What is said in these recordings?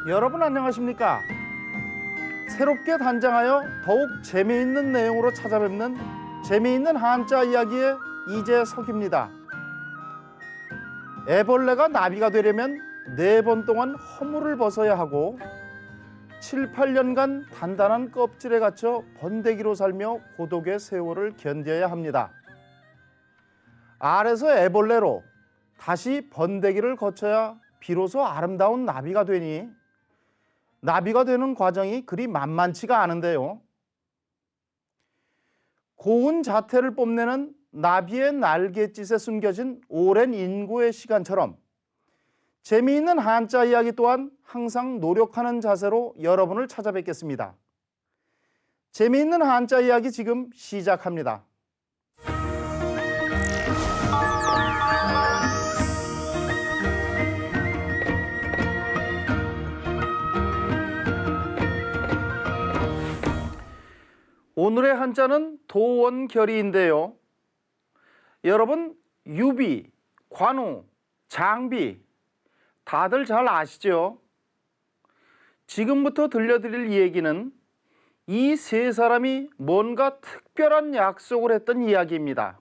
여러분 안녕하십니까? 새롭게 단장하여 더욱 재미있는 내용으로 찾아뵙는 재미있는 한자 이야기의 이재석입니다. 애벌레가 나비가 되려면 4번 동안 허물을 벗어야 하고 7, 8년간 단단한 껍질에 갇혀 번데기로 살며 고독의 세월을 견뎌야 합니다. 알에서 애벌레로 다시 번데기를 거쳐야 비로소 아름다운 나비가 되니 나비가 되는 과정이 그리 만만치가 않은데요. 고운 자태를 뽐내는 나비의 날갯짓에 숨겨진 오랜 인고의 시간처럼 재미있는 한자 이야기 또한 항상 노력하는 자세로 여러분을 찾아뵙겠습니다. 재미있는 한자 이야기 지금 시작합니다. 오늘의 한자는 도원결의인데요. 여러분 유비, 관우, 장비 다들 잘 아시죠? 지금부터 들려드릴 얘기는 이 세 사람이 뭔가 특별한 약속을 했던 이야기입니다.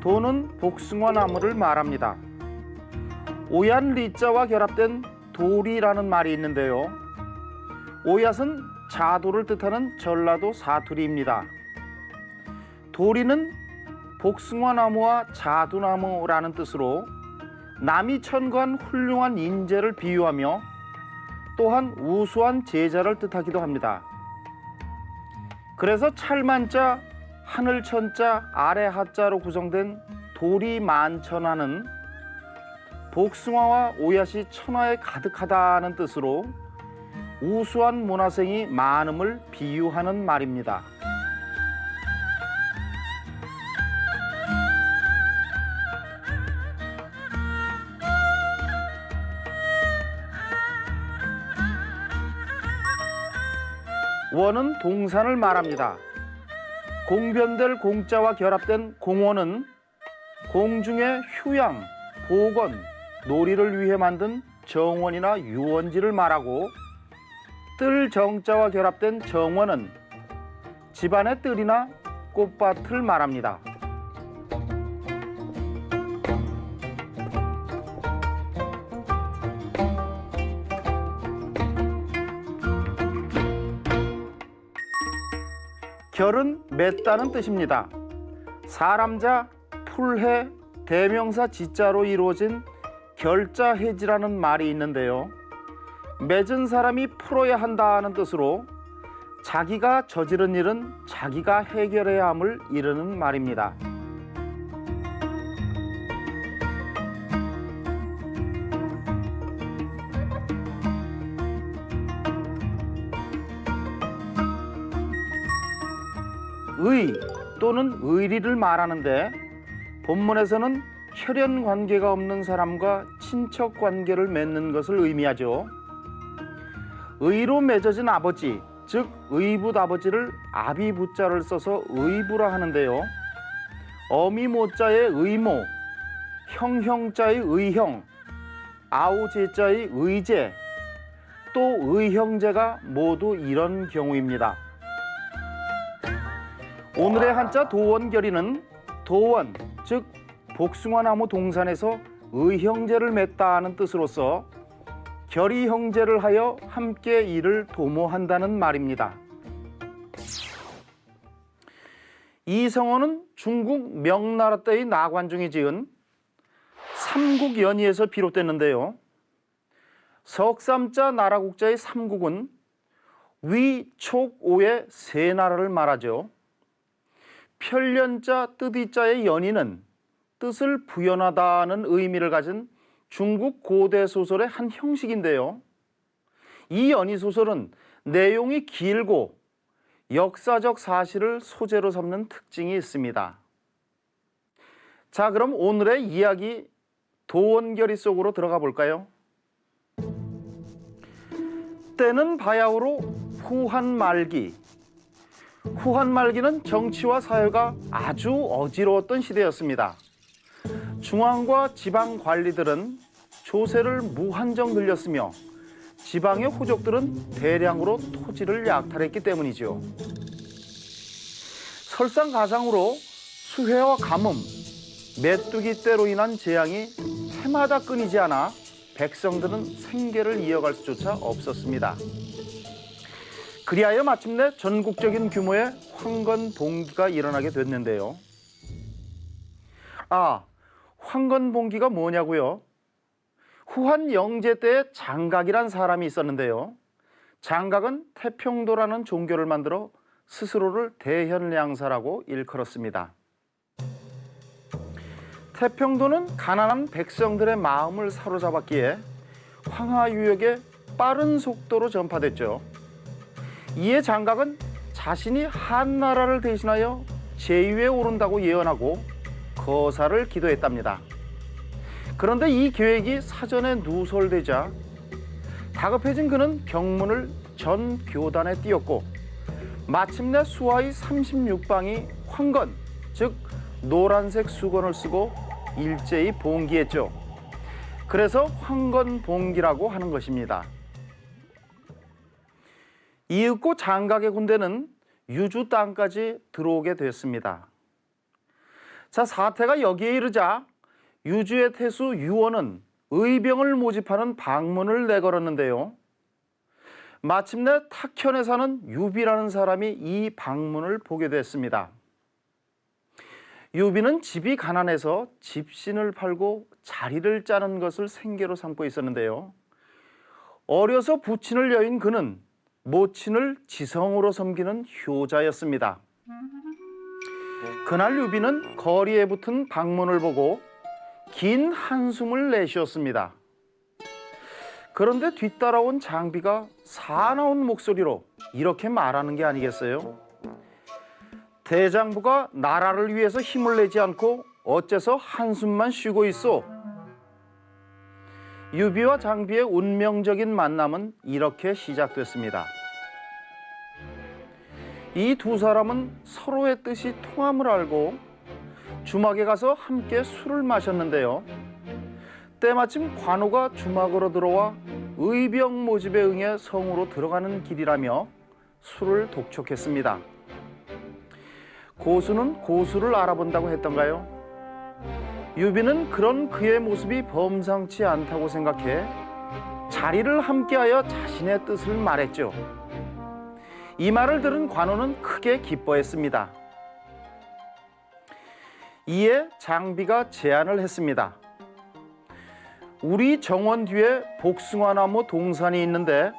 도는 복숭아 나무를 말합니다. 오얏 리자와 결합된 도리라는 말이 있는데요. 오얏은 자도를 뜻하는 전라도 사투리입니다. 도리는 복숭아 나무와 자두나무라는 뜻으로 남이 천거한 훌륭한 인재를 비유하며 또한 우수한 제자를 뜻하기도 합니다. 그래서 찰만자, 하늘천자, 아래 하자로 구성된 도리만천하는 복숭아와 오얏이 천하에 가득하다는 뜻으로 우수한 문화생이 많음을 비유하는 말입니다. 원은 동산을 말합니다. 공변될 공자와 결합된 공원은 공중의 휴양, 보건, 놀이를 위해 만든 정원이나 유원지를 말하고 뜰 정자와 결합된 정원은 집안의 뜰이나 꽃밭을 말합니다. 결은 맺다는 뜻입니다. 사람자, 풀해, 대명사 지자로 이루어진 결자해지라는 말이 있는데요. 맺은 사람이 풀어야 한다는 뜻으로 자기가 저지른 일은 자기가 해결해야 함을 이르는 말입니다. 의 또는 의리를 말하는데 본문에서는 혈연 관계가 없는 사람과 친척 관계를 맺는 것을 의미하죠. 의로 맺어진 아버지, 즉 의붓 아버지를 아비붓자를 써서 의부라 하는데요. 어미모자의 의모, 형형자의 의형, 아우제자의 의제, 또 의형제가 모두 이런 경우입니다. 오늘의 한자 도원결의는 도원, 즉 복숭아나무 동산에서 의형제를 맺다는 뜻으로서 결의 형제를 하여 함께 일을 도모한다는 말입니다. 이성어는 중국 명나라 때의 나관중이 지은 삼국연의에서 비롯됐는데요. 석삼자 나라국자의 삼국은 위, 촉, 오의 세 나라를 말하죠. 편련자, 뜻이자의 연의는 뜻을 부연하다는 의미를 가진 중국 고대 소설의 한 형식인데요. 이 연의 소설은 내용이 길고 역사적 사실을 소재로 삼는 특징이 있습니다. 자, 그럼 오늘의 이야기 도원결의 속으로 들어가 볼까요? 때는 바야흐로 후한 말기, 후한 말기는 정치와 사회가 아주 어지러웠던 시대였습니다. 중앙과 지방 관리들은 조세를 무한정 늘렸으며 지방의 호족들은 대량으로 토지를 약탈했기 때문이죠. 설상가상으로 수해와 가뭄, 메뚜기 떼로 인한 재앙이 해마다 끊이지 않아 백성들은 생계를 이어갈 수조차 없었습니다. 그리하여 마침내 전국적인 규모의 황건봉기가 일어나게 됐는데요. 황건봉기가 뭐냐고요? 후한 영제 때에 장각이란 사람이 있었는데요. 장각은 태평도라는 종교를 만들어 스스로를 대현량사라고 일컬었습니다. 태평도는 가난한 백성들의 마음을 사로잡았기에 황하유역에 빠른 속도로 전파됐죠. 이에 장각은 자신이 한나라를 대신하여 제위에 오른다고 예언하고 거사를 기도했답니다. 그런데 이 계획이 사전에 누설되자 다급해진 그는 경문을 전 교단에 띄웠고 마침내 수하의 36방이 황건, 즉 노란색 수건을 쓰고 일제히 봉기했죠. 그래서 황건봉기라고 하는 것입니다. 이윽고 장각의 군대는 유주 땅까지 들어오게 됐습니다. 자, 사태가 여기에 이르자 유주의 태수 유원은 의병을 모집하는 방문을 내걸었는데요. 마침내 탁현에 사는 유비라는 사람이 이 방문을 보게 됐습니다. 유비는 집이 가난해서 집신을 팔고 자리를 짜는 것을 생계로 삼고 있었는데요. 어려서 부친을 여인 그는 모친을 지성으로 섬기는 효자였습니다. 그날 유비는 거리에 붙은 방문을 보고 긴 한숨을 내쉬었습니다. 그런데 뒤따라온 장비가 사나운 목소리로 이렇게 말하는 게 아니겠어요? 대장부가 나라를 위해서 힘을 내지 않고 어째서 한숨만 쉬고 있소? 유비와 장비의 운명적인 만남은 이렇게 시작됐습니다. 이 두 사람은 서로의 뜻이 통함을 알고 주막에 가서 함께 술을 마셨는데요. 때마침 관우가 주막으로 들어와 의병 모집에 응해 성으로 들어가는 길이라며 술을 독촉했습니다. 고수는 고수를 알아본다고 했던가요? 유비는 그런 그의 모습이 범상치 않다고 생각해 자리를 함께하여 자신의 뜻을 말했죠. 이 말을 들은 관우는 크게 기뻐했습니다. 이에 장비가 제안을 했습니다. 우리 정원 뒤에 복숭아나무 동산이 있는데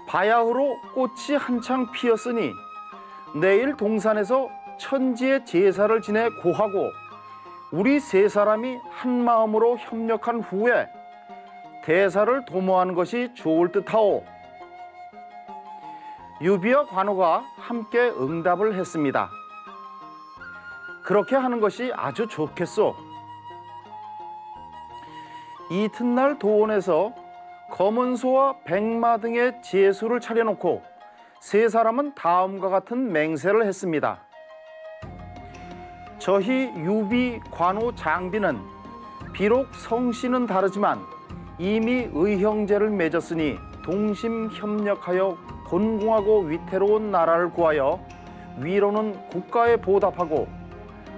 바야흐로 꽃이 한창 피었으니 내일 동산에서 천지의 제사를 지내 고하고 우리 세 사람이 한 마음으로 협력한 후에 대사를 도모하는 것이 좋을 듯하오. 유비와 관우가 함께 응답을 했습니다. 그렇게 하는 것이 아주 좋겠소. 이튿날 도원에서 검은 소와 백마 등의 제수를 차려놓고 세 사람은 다음과 같은 맹세를 했습니다. 저희 유비, 관우, 장비는 비록 성씨는 다르지만 이미 의형제를 맺었으니 동심협력하여 곤궁하고 위태로운 나라를 구하여 위로는 국가에 보답하고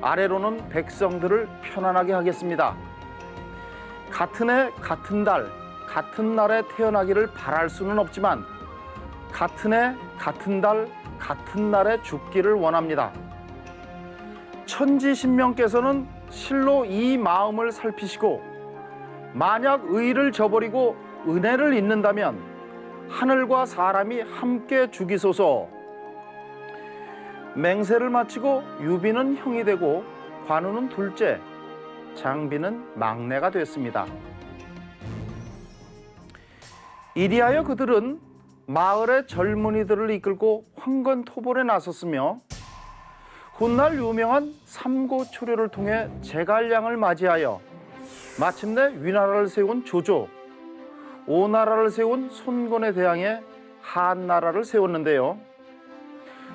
아래로는 백성들을 편안하게 하겠습니다. 같은 해, 같은 달, 같은 날에 태어나기를 바랄 수는 없지만 같은 해, 같은 달, 같은 날에 죽기를 원합니다. 천지신명께서는 실로 이 마음을 살피시고 만약 의를 저버리고 은혜를 잊는다면 하늘과 사람이 함께 죽이소서. 맹세를 마치고 유비는 형이 되고 관우는 둘째, 장비는 막내가 됐습니다. 이리하여 그들은 마을의 젊은이들을 이끌고 황건토벌에 나섰으며 훗날 유명한 삼고초려를 통해 제갈량을 맞이하여 마침내 위나라를 세운 조조, 오나라를 세운 손권에 대항해 한나라를 세웠는데요.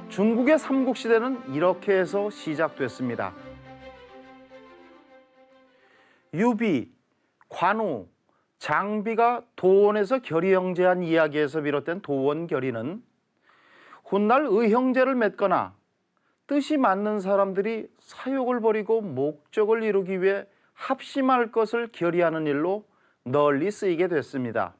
중국의 삼국시대는 이렇게 해서 시작됐습니다. 유비, 관우, 장비가 도원에서 결의형제한 이야기에서 비롯된 도원결의는 훗날 의형제를 맺거나 뜻이 맞는 사람들이 사욕을 버리고 목적을 이루기 위해 합심할 것을 결의하는 일로 널리 쓰이게 됐습니다.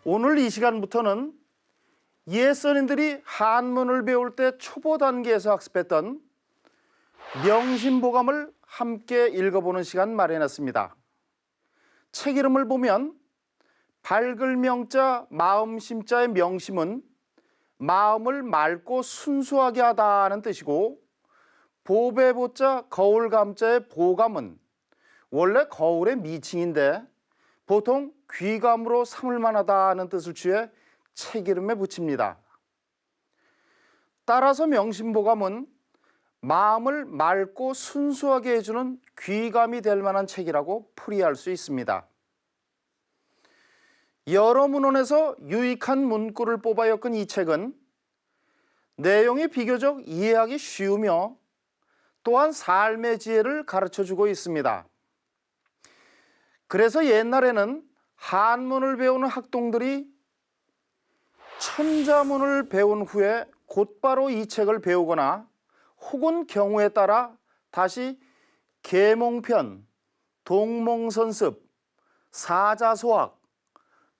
오늘 이 시간부터는 옛선인들이 한문을 배울 때 초보 단계에서 학습했던 명심보감을 함께 읽어보는 시간 마련했습니다. 책 이름을 보면 밝을 명자, 마음심자의 명심은 마음을 맑고 순수하게 하다는 뜻이고, 보배보자, 거울감자의 보감은 원래 거울의 미칭인데 보통 귀감으로 삼을 만하다는 뜻을 취해 책 이름에 붙입니다. 따라서 명심보감은 마음을 맑고 순수하게 해주는 귀감이 될 만한 책이라고 풀이할 수 있습니다. 여러 문헌에서 유익한 문구를 뽑아 엮은 이 책은 내용이 비교적 이해하기 쉬우며 또한 삶의 지혜를 가르쳐주고 있습니다. 그래서 옛날에는 한문을 배우는 학동들이 천자문을 배운 후에 곧바로 이 책을 배우거나 혹은 경우에 따라 다시 계몽편, 동몽선습, 사자소학,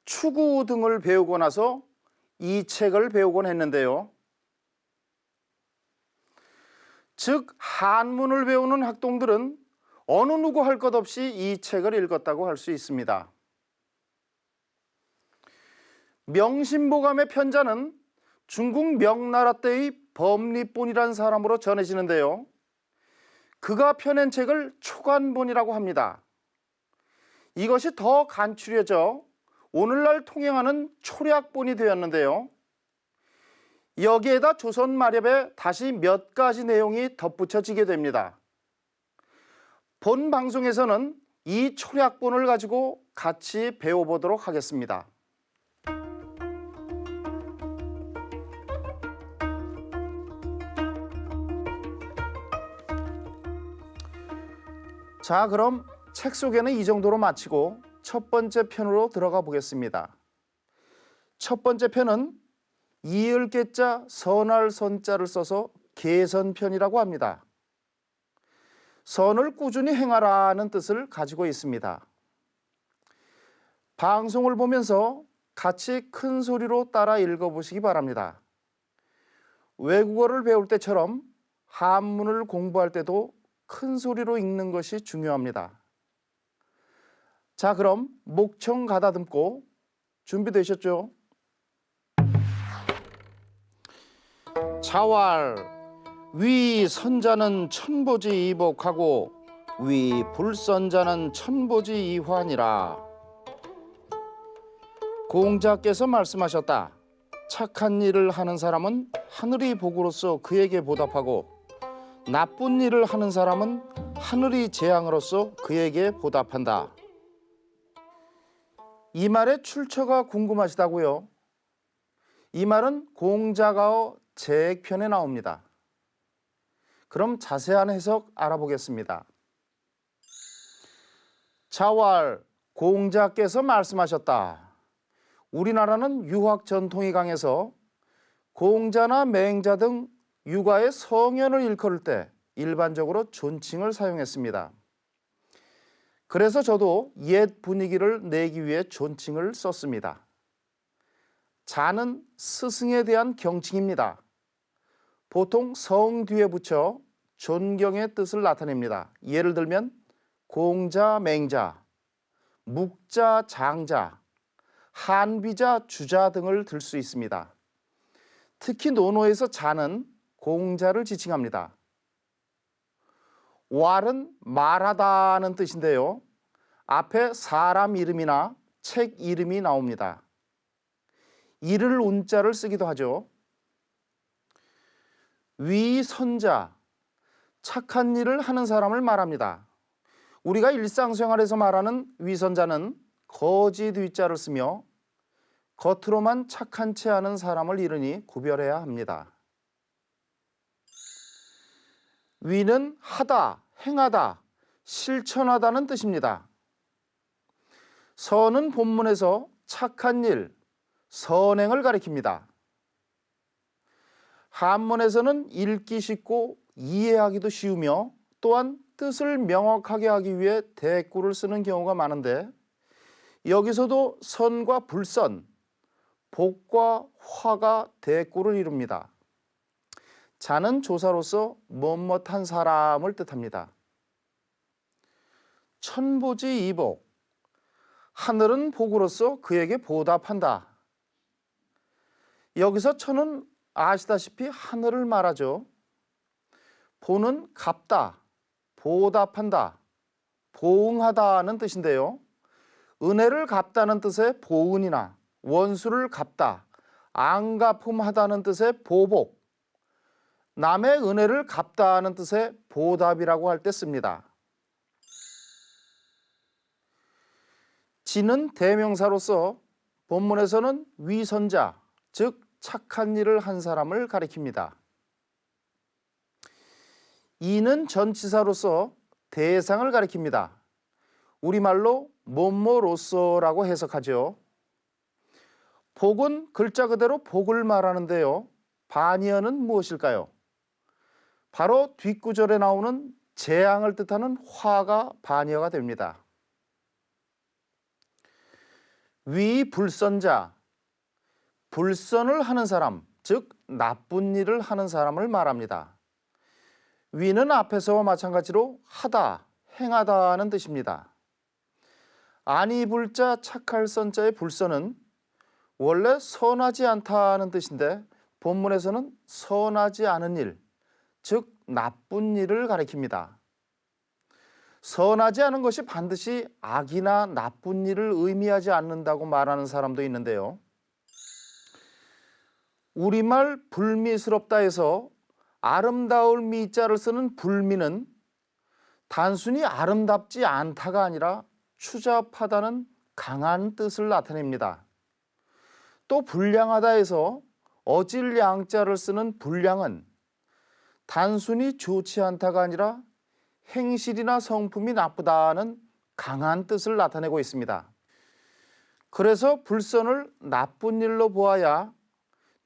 추구 등을 배우고 나서 이 책을 배우곤 했는데요. 즉 한문을 배우는 학동들은 어느 누구 할 것 없이 이 책을 읽었다고 할 수 있습니다. 명심보감의 편자는 중국 명나라 때의 범리본이라는 사람으로 전해지는데요. 그가 펴낸 책을 초간본이라고 합니다. 이것이 더 간추려져 오늘날 통행하는 초략본이 되었는데요. 여기에다 조선 마렵에 다시 몇 가지 내용이 덧붙여지게 됩니다. 본 방송에서는 이 초략본을 가지고 같이 배워보도록 하겠습니다. 자, 그럼 책 소개는 이 정도로 마치고 첫 번째 편으로 들어가 보겠습니다. 첫 번째 편은 이을개자 선할 선자를 써서 개선편이라고 합니다. 선을 꾸준히 행하라는 뜻을 가지고 있습니다. 방송을 보면서 같이 큰 소리로 따라 읽어보시기 바랍니다. 외국어를 배울 때처럼 한문을 공부할 때도 큰 소리로 읽는 것이 중요합니다. 자, 그럼 목청 가다듬고 준비되셨죠? 자왈 위 선자는 천보지 이복하고 위 불선자는 천보지 이환이라. 공자께서 말씀하셨다. 착한 일을 하는 사람은 하늘이 복으로서 그에게 보답하고 나쁜 일을 하는 사람은 하늘이 재앙으로서 그에게 보답한다. 이 말의 출처가 궁금하시다고요? 이 말은 공자가어 제액편에 나옵니다. 그럼 자세한 해석 알아보겠습니다. 자왈 공자께서 말씀하셨다. 우리나라는 유학 전통이 강해서 공자나 맹자 등 유가의 성현을 일컬을 때 일반적으로 존칭을 사용했습니다. 그래서 저도 옛 분위기를 내기 위해 존칭을 썼습니다. 자는 스승에 대한 경칭입니다. 보통 성 뒤에 붙여 존경의 뜻을 나타냅니다. 예를 들면 공자, 맹자, 묵자, 장자, 한비자, 주자 등을 들 수 있습니다. 특히 논어에서 자는 공자를 지칭합니다. 왈은 말하다는 뜻인데요. 앞에 사람 이름이나 책 이름이 나옵니다. 이를 운자를 쓰기도 하죠. 위선자, 착한 일을 하는 사람을 말합니다. 우리가 일상생활에서 말하는 위선자는 거짓 위자를 쓰며 겉으로만 착한 체 하는 사람을 이르니 구별해야 합니다. 위는 하다, 행하다, 실천하다는 뜻입니다. 선은 본문에서 착한 일, 선행을 가리킵니다. 한문에서는 읽기 쉽고 이해하기도 쉬우며 또한 뜻을 명확하게 하기 위해 대꾸를 쓰는 경우가 많은데 여기서도 선과 불선, 복과 화가 대꾸를 이룹니다. 자는 조사로서 못못한 사람을 뜻합니다. 천보지이복, 하늘은 복으로서 그에게 보답한다. 여기서 천은 아시다시피 하늘을 말하죠. 보는 갚다, 보답한다, 보응하다는 뜻인데요. 은혜를 갚다는 뜻의 보은이나 원수를 갚다, 앙가품하다는 뜻의 보복, 남의 은혜를 갚다는 뜻의 보답이라고 할 때 씁니다. 지는 대명사로서 본문에서는 위선자, 즉 착한 일을 한 사람을 가리킵니다. 이는 전치사로서 대상을 가리킵니다. 우리말로 뭐뭐로서라고 해석하죠. 복은 글자 그대로 복을 말하는데요. 반이어는 무엇일까요? 바로 뒷구절에 나오는 재앙을 뜻하는 화가 반이어가 됩니다. 위불선자, 불선을 하는 사람, 즉 나쁜 일을 하는 사람을 말합니다. 위는 앞에서와 마찬가지로 하다, 행하다는 뜻입니다. 아니 불자 착할 선자의 불선은 원래 선하지 않다는 뜻인데 본문에서는 선하지 않은 일, 즉 나쁜 일을 가리킵니다. 선하지 않은 것이 반드시 악이나 나쁜 일을 의미하지 않는다고 말하는 사람도 있는데요. 우리말 불미스럽다에서 아름다울 미자를 쓰는 불미는 단순히 아름답지 않다가 아니라 추잡하다는 강한 뜻을 나타냅니다. 또 불량하다에서 어질 양자를 쓰는 불량은 단순히 좋지 않다가 아니라 행실이나 성품이 나쁘다는 강한 뜻을 나타내고 있습니다. 그래서 불선을 나쁜 일로 보아야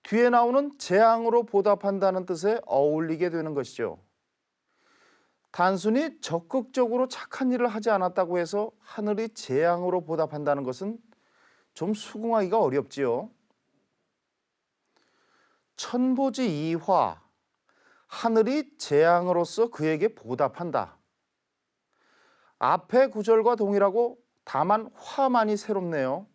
뒤에 나오는 재앙으로 보답한다는 뜻에 어울리게 되는 것이죠. 단순히 적극적으로 착한 일을 하지 않았다고 해서 하늘이 재앙으로 보답한다는 것은 좀 수긍하기가 어렵지요. 천보지이화, 하늘이 재앙으로서 그에게 보답한다. 앞의 구절과 동일하고 다만 화만이 새롭네요.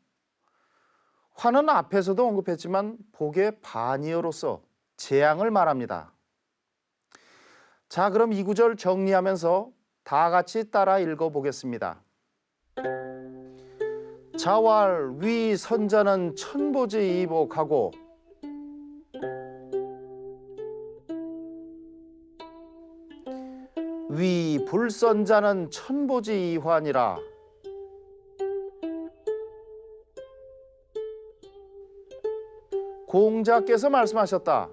화는 앞에서도 언급했지만 복의 반이어로서 재앙을 말합니다. 자, 그럼 이 구절 정리하면서 다 같이 따라 읽어보겠습니다. 자왈 위 선자는 천보지이복하고 위 불선자는 천보지이환이라. 공자께서 말씀하셨다.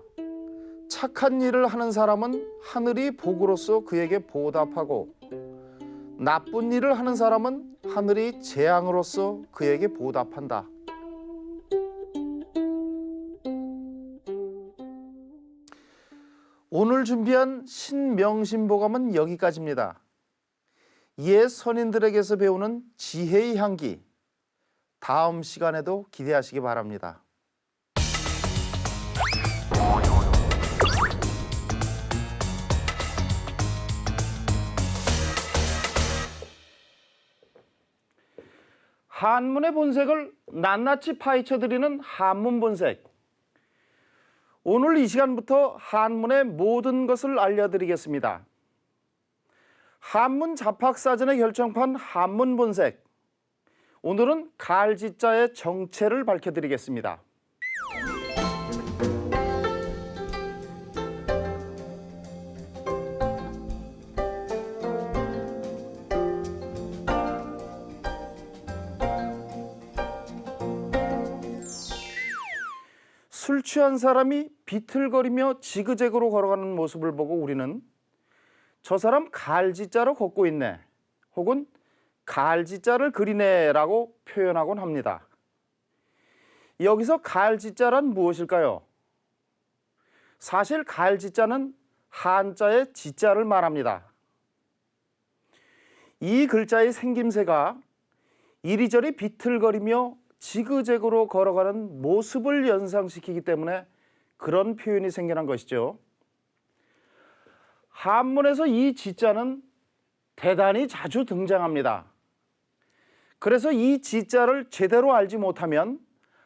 착한 일을 하는 사람은 하늘이 복으로서 그에게 보답하고 나쁜 일을 하는 사람은 하늘이 재앙으로서 그에게 보답한다. 오늘 준비한 신명심보감은 여기까지입니다. 옛 선인들에게서 배우는 지혜의 향기, 다음 시간에도 기대하시기 바랍니다. 한문의 본색을 낱낱이 파헤쳐드리는 한문 본색. 오늘 이 시간부터 한문의 모든 것을 알려드리겠습니다. 한문 잡학사전의 결정판 한문 본색. 오늘은 갈지자의 정체를 밝혀드리겠습니다. 술 취한 사람이 비틀거리며 지그재그로 걸어가는 모습을 보고 우리는 저 사람 갈지자로 걷고 있네, 혹은 갈지자를 그리네 라고 표현하곤 합니다. 여기서 갈지자란 무엇일까요? 사실 갈지자는 한자의 지자를 말합니다. 이 글자의 생김새가 이리저리 비틀거리며 지그재그로 걸어가는 모습을 연상시키기 때문에 그런 표현이 생겨난 것이죠. 한문에서 이 지자는 대단히 자주 등장합니다. 그래서 이 지자를 제대로 알지 못하면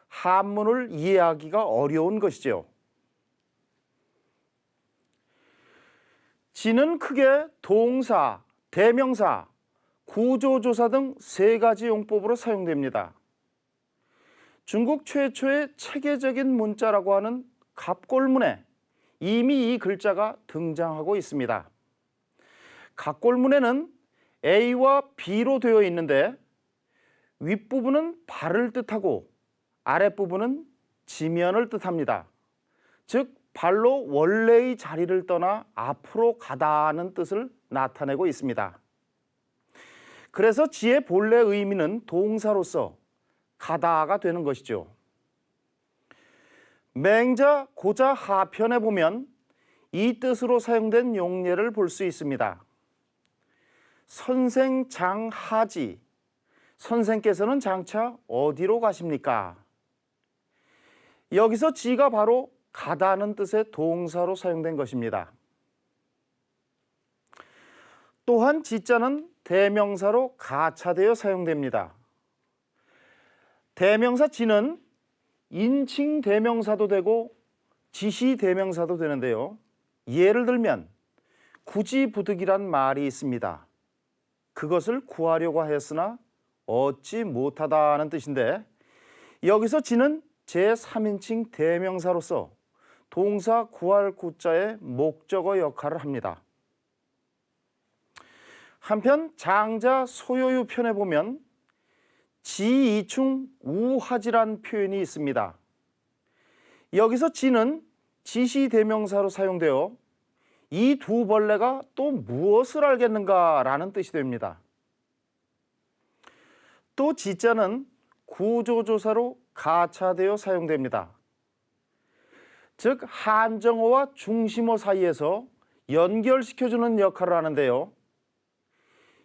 한문을 이해하기가 어려운 것이죠. 지는 크게 동사, 대명사, 구조조사 등 세 가지 용법으로 사용됩니다. 중국 최초의 체계적인 문자라고 하는 갑골문에 이미 이 글자가 등장하고 있습니다. 갑골문에는 A와 B로 되어 있는데 윗부분은 발을 뜻하고 아랫부분은 지면을 뜻합니다. 즉 발로 원래의 자리를 떠나 앞으로 가다는 뜻을 나타내고 있습니다. 그래서 지의 본래 의미는 동사로서 가다가 되는 것이죠. 맹자 고자 하편에 보면 이 뜻으로 사용된 용례를 볼 수 있습니다. 선생 장하지, 선생께서는 장차 어디로 가십니까? 여기서 지가 바로 가다는 뜻의 동사로 사용된 것입니다. 또한 지자는 대명사로 가차되어 사용됩니다. 대명사 지는 인칭 대명사도 되고 지시 대명사도 되는데요. 예를 들면 구지부득이란 말이 있습니다. 그것을 구하려고 하였으나 얻지 못하다는 뜻인데 여기서 지는 제3인칭 대명사로서 동사 구할 구자의 목적어 역할을 합니다. 한편 장자 소요유 편에 보면 지이충 우하지란 표현이 있습니다. 여기서 지는 지시대명사로 사용되어 이 두 벌레가 또 무엇을 알겠는가라는 뜻이 됩니다. 또 지자는 구조조사로 가차되어 사용됩니다. 즉 한정어와 중심어 사이에서 연결시켜주는 역할을 하는데요.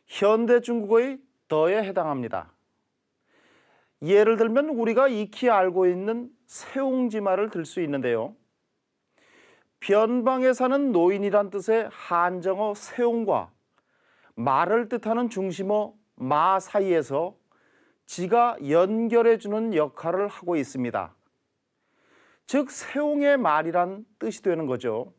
현대 중국어의 더에 해당합니다. 예를 들면 우리가 익히 알고 있는 세옹지마를 들 수 있는데요. 변방에 사는 노인이란 뜻의 한정어 세옹과 말을 뜻하는 중심어 마 사이에서 지가 연결해주는 역할을 하고 있습니다. 즉 세옹의 말이란 뜻이 되는 거죠.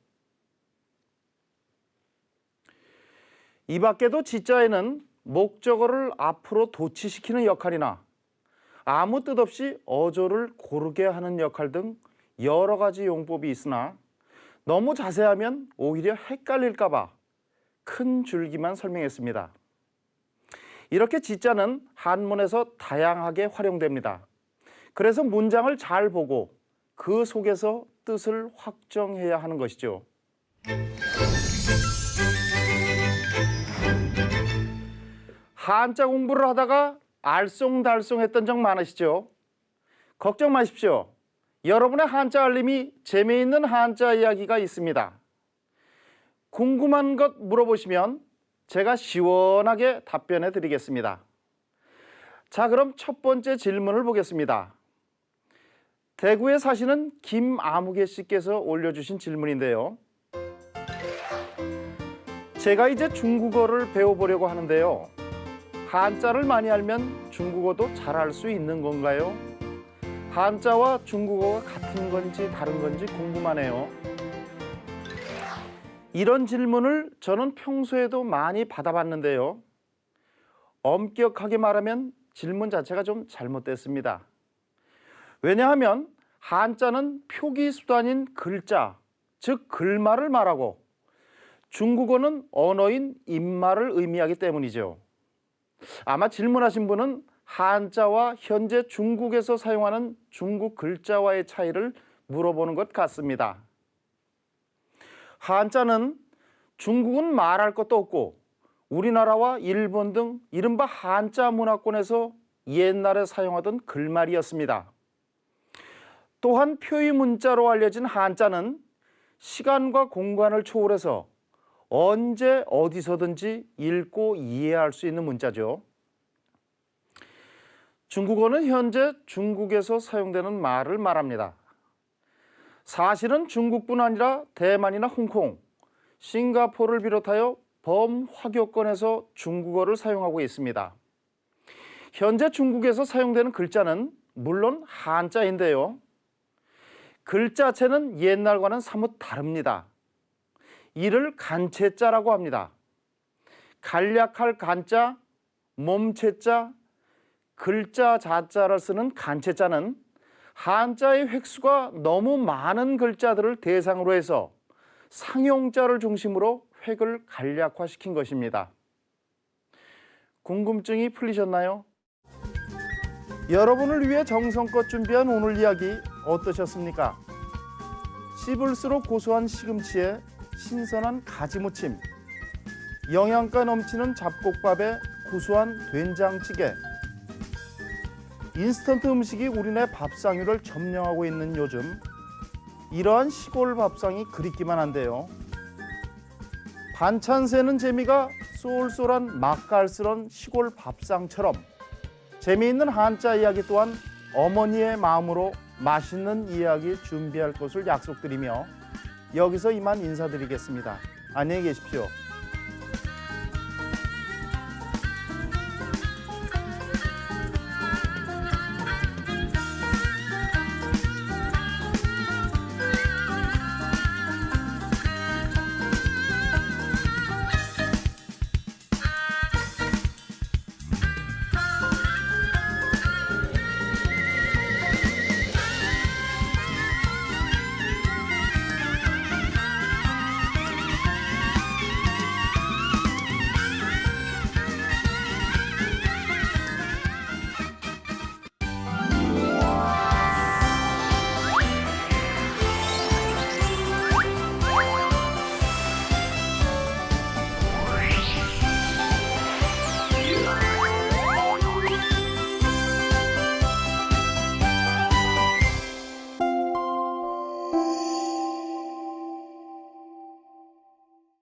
이 밖에도 지자에는 목적어를 앞으로 도치시키는 역할이나 아무 뜻 없이 어조를 고르게 하는 역할 등 여러 가지 용법이 있으나 너무 자세하면 오히려 헷갈릴까 봐 큰 줄기만 설명했습니다. 이렇게 지자는 한문에서 다양하게 활용됩니다. 그래서 문장을 잘 보고 그 속에서 뜻을 확정해야 하는 것이죠. 한자 공부를 하다가 알쏭달쏭했던 적 많으시죠? 걱정 마십시오. 여러분의 한자 알림이 재미있는 한자 이야기가 있습니다. 궁금한 것 물어보시면 제가 시원하게 답변해 드리겠습니다. 자, 그럼 첫 번째 질문을 보겠습니다. 대구에 사시는 김아무개 씨께서 올려주신 질문인데요. 제가 이제 중국어를 배워보려고 하는데요. 한자를 많이 알면 중국어도 잘할 수 있는 건가요? 한자와 중국어가 같은 건지 다른 건지 궁금하네요. 이런 질문을 저는 평소에도 많이 받아봤는데요. 엄격하게 말하면 질문 자체가 좀 잘못됐습니다. 왜냐하면 한자는 표기 수단인 글자, 즉 글말을 말하고 중국어는 언어인 입말을 의미하기 때문이죠. 아마 질문하신 분은 한자와 현재 중국에서 사용하는 중국 글자와의 차이를 물어보는 것 같습니다. 한자는 중국은 말할 것도 없고 우리나라와 일본 등 이른바 한자 문화권에서 옛날에 사용하던 글말이었습니다. 또한 표의 문자로 알려진 한자는 시간과 공간을 초월해서 언제 어디서든지 읽고 이해할 수 있는 문자죠. 중국어는 현재 중국에서 사용되는 말을 말합니다. 사실은 중국뿐 아니라 대만이나 홍콩, 싱가포르를 비롯하여 범화교권에서 중국어를 사용하고 있습니다. 현재 중국에서 사용되는 글자는 물론 한자인데요. 글자체는 옛날과는 사뭇 다릅니다. 이를 간체자라고 합니다. 간략할 간자, 몸체자, 글자 자자를 쓰는 간체자는 한자의 획수가 너무 많은 글자들을 대상으로 해서 상용자를 중심으로 획을 간략화시킨 것입니다. 궁금증이 풀리셨나요? 여러분을 위해 정성껏 준비한 오늘 이야기 어떠셨습니까? 씹을수록 고소한 시금치에 신선한 가지무침, 영양가 넘치는 잡곡밥에 구수한 된장찌개, 인스턴트 음식이 우리네 밥상위를 점령하고 있는 요즘, 이러한 시골 밥상이 그립기만 한데요. 반찬 세는 재미가 쏠쏠한 맛깔스런 시골 밥상처럼 재미있는 한자 이야기 또한 어머니의 마음으로 맛있는 이야기 준비할 것을 약속드리며 여기서 이만 인사드리겠습니다. 안녕히 계십시오.